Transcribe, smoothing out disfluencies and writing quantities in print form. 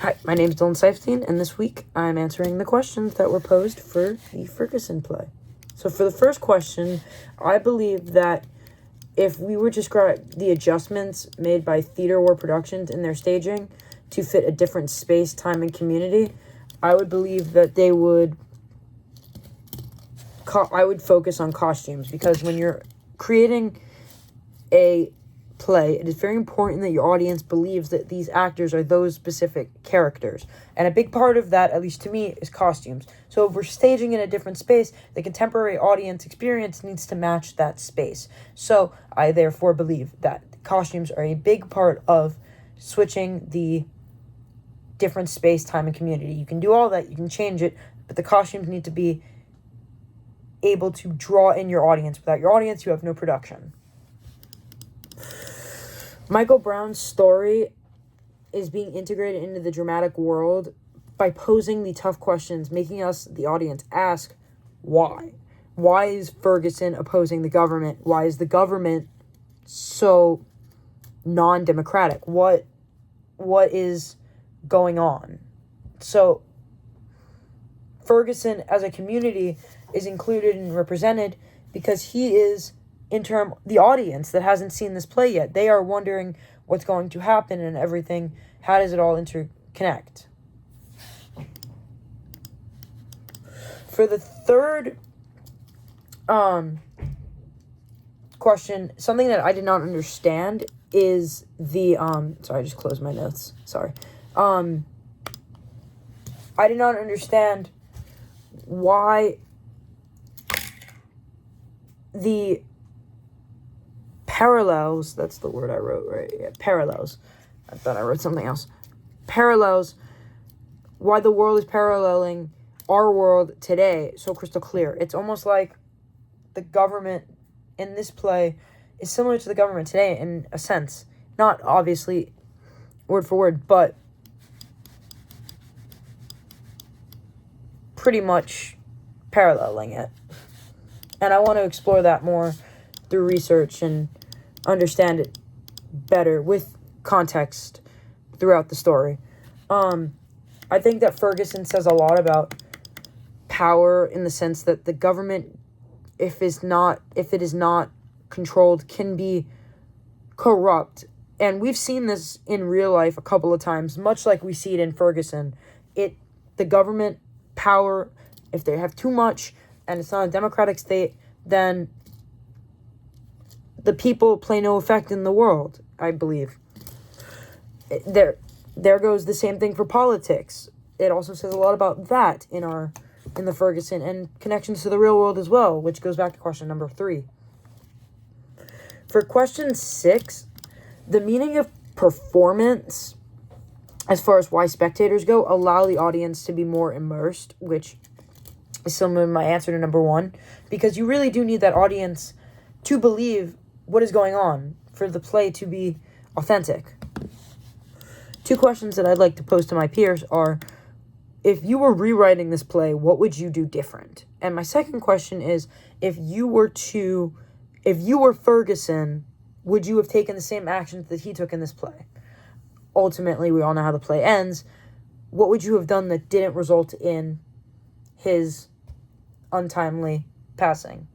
Hi, my name is Dylan Seifstein, and this week I'm answering the questions that were posed for the Ferguson play. So for the first question, I believe that if we were to describe the adjustments made by Theater War Productions in their staging to fit a different space, time, and community, I would believe that they would... I would focus on costumes, because when you're creating a play, it is very important that your audience believes that these actors are those specific characters. And a big part of that, at least to me, is costumes. So if we're staging in a different space, the contemporary audience experience needs to match that space. So I therefore believe that costumes are a big part of switching the different space, time, and community. You can do all that, you can change it, but the costumes need to be able to draw in your audience. Without your audience, you have no production. Michael Brown's story is being integrated into the dramatic world by posing the tough questions, making us, the audience, ask why. Why is Ferguson opposing the government? Why is the government so non-democratic? What is going on? So Ferguson as a community is included and represented because he is the audience that hasn't seen this play yet. They are wondering what's going to happen and everything. How does it all interconnect? For the third question, something that I did not understand is the sorry, I just closed my notes. Sorry. I did not understand why the parallels, that's the word I wrote, right? Yeah, parallels. I thought I wrote something else. Parallels, why the world is paralleling our world today so crystal clear. It's almost like the government in this play is similar to the government today in a sense. Not obviously word for word, but pretty much paralleling it. And I want to explore that more through research and understand it better with context throughout the story. I think that Ferguson says a lot about power in the sense that the government, if it is not controlled, can be corrupt. And we've seen this in real life a couple of times, much like we see it in Ferguson. The government power, if they have too much and it's not a democratic state, then the people play no effect in the world, I believe. There goes the same thing for politics. It also says a lot about that in the Ferguson, and connections to the real world as well, which goes back to question number 3. For question 6, the meaning of performance, as far as why spectators go, allow the audience to be more immersed, which is similar to my answer to number 1, because you really do need that audience to believe what is going on for the play to be authentic. 2 questions that I'd like to pose to my peers are, if you were rewriting this play, what would you do different? And my second question is, if you were Ferguson, would you have taken the same actions that he took in this play? Ultimately, we all know how the play ends. What would you have done that didn't result in his untimely passing?